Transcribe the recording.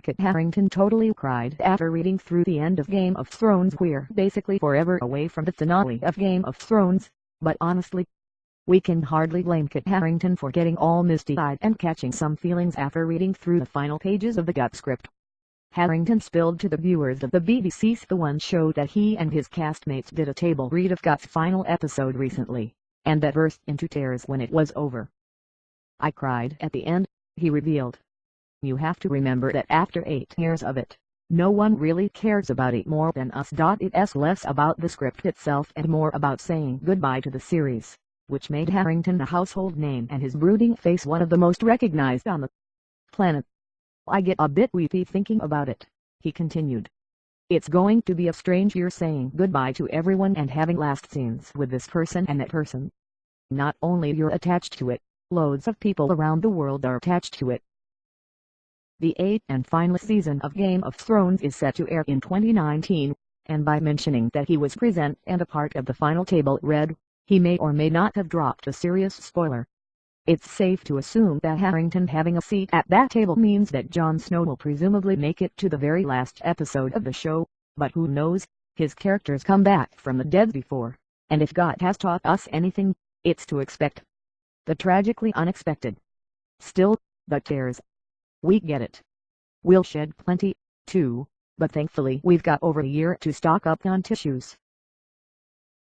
Kit Harington totally cried after reading through the end of Game of Thrones. We're basically forever away from the finale of Game of Thrones, but honestly, we can hardly blame Kit Harington for getting all misty-eyed and catching some feelings after reading through the final pages of the gut script. Harington spilled to the viewers of the BBC's The One show that he and his castmates did a table read of Gut's final episode recently, and that burst into tears when it was over. "I cried at the end," he revealed. "You have to remember that after 8 years of it, no one really cares about it more than us. It's less about the script itself and more about saying goodbye to the series, which made Harington a household name and his brooding face one of the most recognized on the planet. I get a bit weepy thinking about it," he continued. "It's going to be a strange year saying goodbye to everyone and having last scenes with this person and that person. Not only you're attached to it, loads of people around the world are attached to it." The 8th and final season of Game of Thrones is set to air in 2019, and by mentioning that he was present and a part of the final table read, he may or may not have dropped a serious spoiler. It's safe to assume that Harington having a seat at that table means that Jon Snow will presumably make it to the very last episode of the show, but who knows, his characters come back from the dead before, and if God has taught us anything, it's to expect the tragically unexpected. Still, the tears. We get it. We'll shed plenty, too, but thankfully we've got over a year to stock up on tissues.